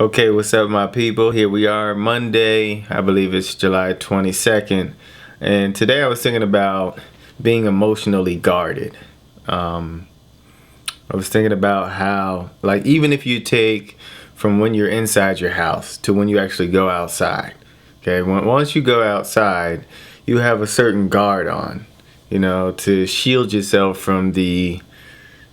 Okay, what's up, my people? Here we are, Monday. I believe it's July 22nd. And today I was thinking about being emotionally guarded. Um, I was thinking about how, like, even if you take from when you're inside your house to when you actually go outside, okay, once you go outside, you have a certain guard on, to shield yourself from the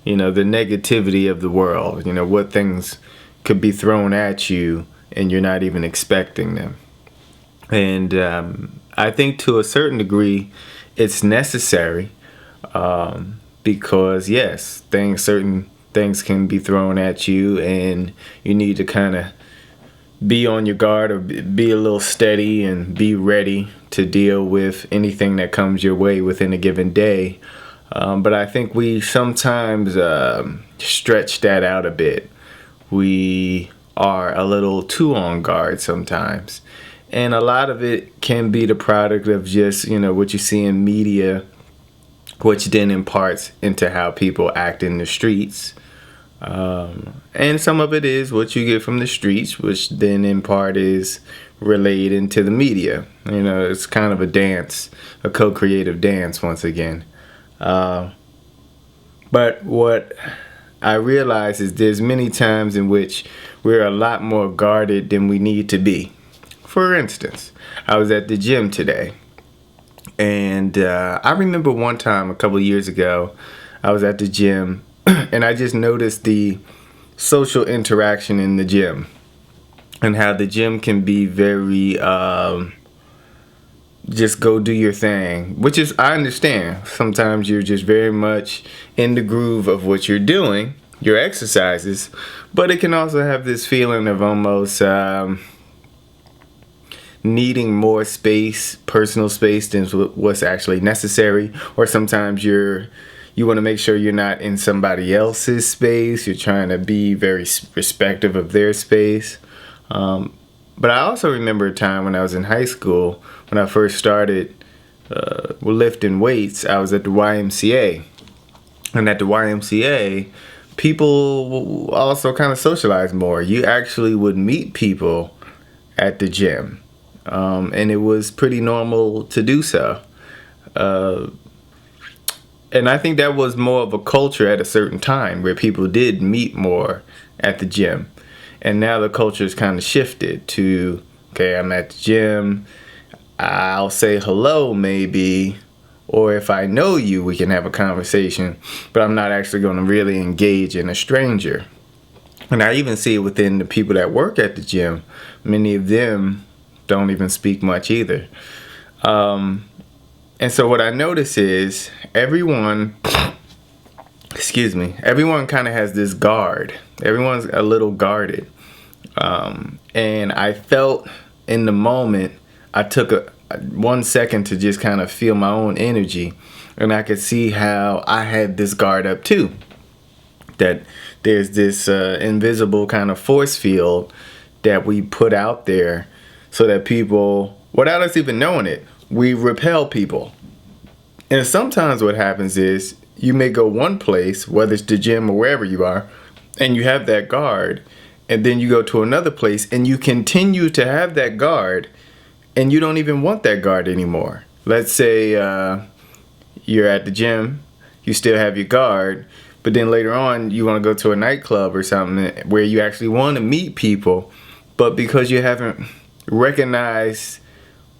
negativity of the world, what things could be thrown at you and you're not even expecting them. And I think to a certain degree, it's necessary because yes, certain things can be thrown at you, and you need to kind of be on your guard or be a little steady and be ready to deal with anything that comes your way within a given day. But I think we sometimes stretch that out a bit. We are a little too on guard sometimes. And a lot of it can be the product of just, what you see in media, which then imparts into how people act in the streets. And some of it is what you get from the streets, which then in part is relayed into the media. It's kind of a dance, a co-creative dance once again. But what I realize is there's many times in which we're a lot more guarded than we need to be. For instance, I was at the gym today, and I remember one time a couple of years ago, I was at the gym, and I just noticed the social interaction in the gym, and how the gym can be very just go do your thing, which is, I understand. Sometimes you're just very much in the groove of what you're doing, your exercises, but it can also have this feeling of almost needing more space, personal space, than what's actually necessary. Or sometimes you want to make sure you're not in somebody else's space. You're trying to be very respectful of their space. But I also remember a time when I was in high school, when I first started lifting weights. I was at the YMCA. And at the YMCA, people also kind of socialize more. You actually would meet people at the gym. And it was pretty normal to do so. And I think that was more of a culture at a certain time where people did meet more at the gym. And now the culture has kind of shifted to, okay, I'm at the gym, I'll say hello maybe, or if I know you, we can have a conversation, but I'm not actually going to really engage in a stranger. And I even see it within the people that work at the gym. Many of them don't even speak much either. And so what I notice is everyone kind of has this guard. Everyone's a little guarded. And I felt in the moment, I took a 1 second to just kind of feel my own energy. And I could see how I had this guard up too. That there's this invisible kind of force field that we put out there so that people, without us even knowing it, we repel people. And sometimes what happens is you may go one place, whether it's the gym or wherever you are, and you have that guard, and then you go to another place and you continue to have that guard, and you don't even want that guard anymore. Let's say you're at the gym, you still have your guard, but then later on you want to go to a nightclub or something where you actually want to meet people, but because you haven't recognized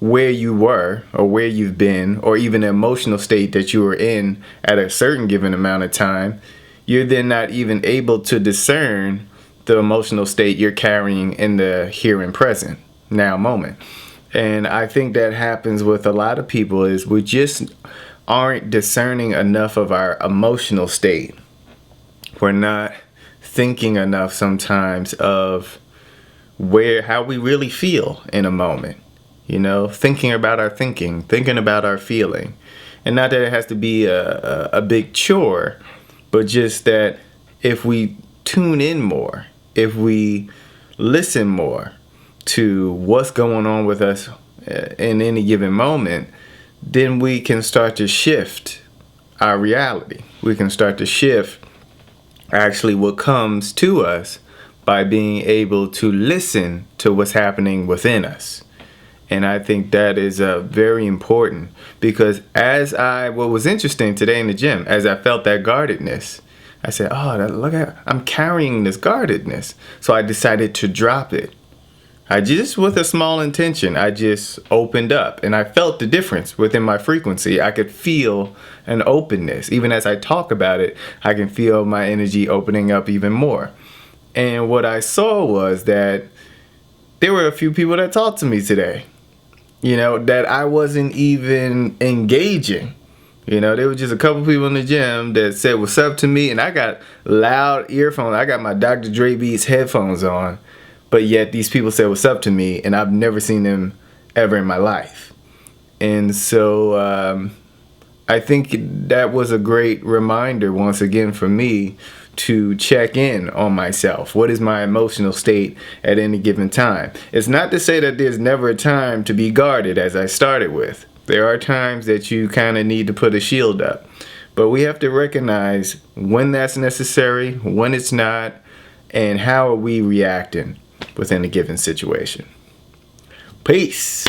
where you were or where you've been, or even the emotional state that you were in at a certain given amount of time, you're then not even able to discern the emotional state you're carrying in the here and present now moment. And I think that happens with a lot of people is we just aren't discerning enough of our emotional state. We're not thinking enough sometimes of how we really feel in a moment. Thinking about our thinking about our feeling. And not that it has to be a big chore, but just that if we tune in more, if we listen more to what's going on with us in any given moment, then we can start to shift our reality. We can start to shift actually what comes to us by being able to listen to what's happening within us. And I think that is very important, because what was interesting today in the gym, as I felt that guardedness, I said, I'm carrying this guardedness. So I decided to drop it. I just, with a small intention, I just opened up, and I felt the difference within my frequency. I could feel an openness. Even as I talk about it, I can feel my energy opening up even more. And what I saw was that there were a few people that talked to me today, that I wasn't even engaging. There were just a couple people in the gym that said what's up to me, and I got loud earphones. I got my Dr. Dre Beats headphones on. But yet these people said what's up to me, and I've never seen them ever in my life. And so I think that was a great reminder once again for me to check in on myself. What is my emotional state at any given time? It's not to say that there's never a time to be guarded, as I started with. There are times that you kind of need to put a shield up. But we have to recognize when that's necessary, when it's not, and how are we reacting within a given situation. Peace.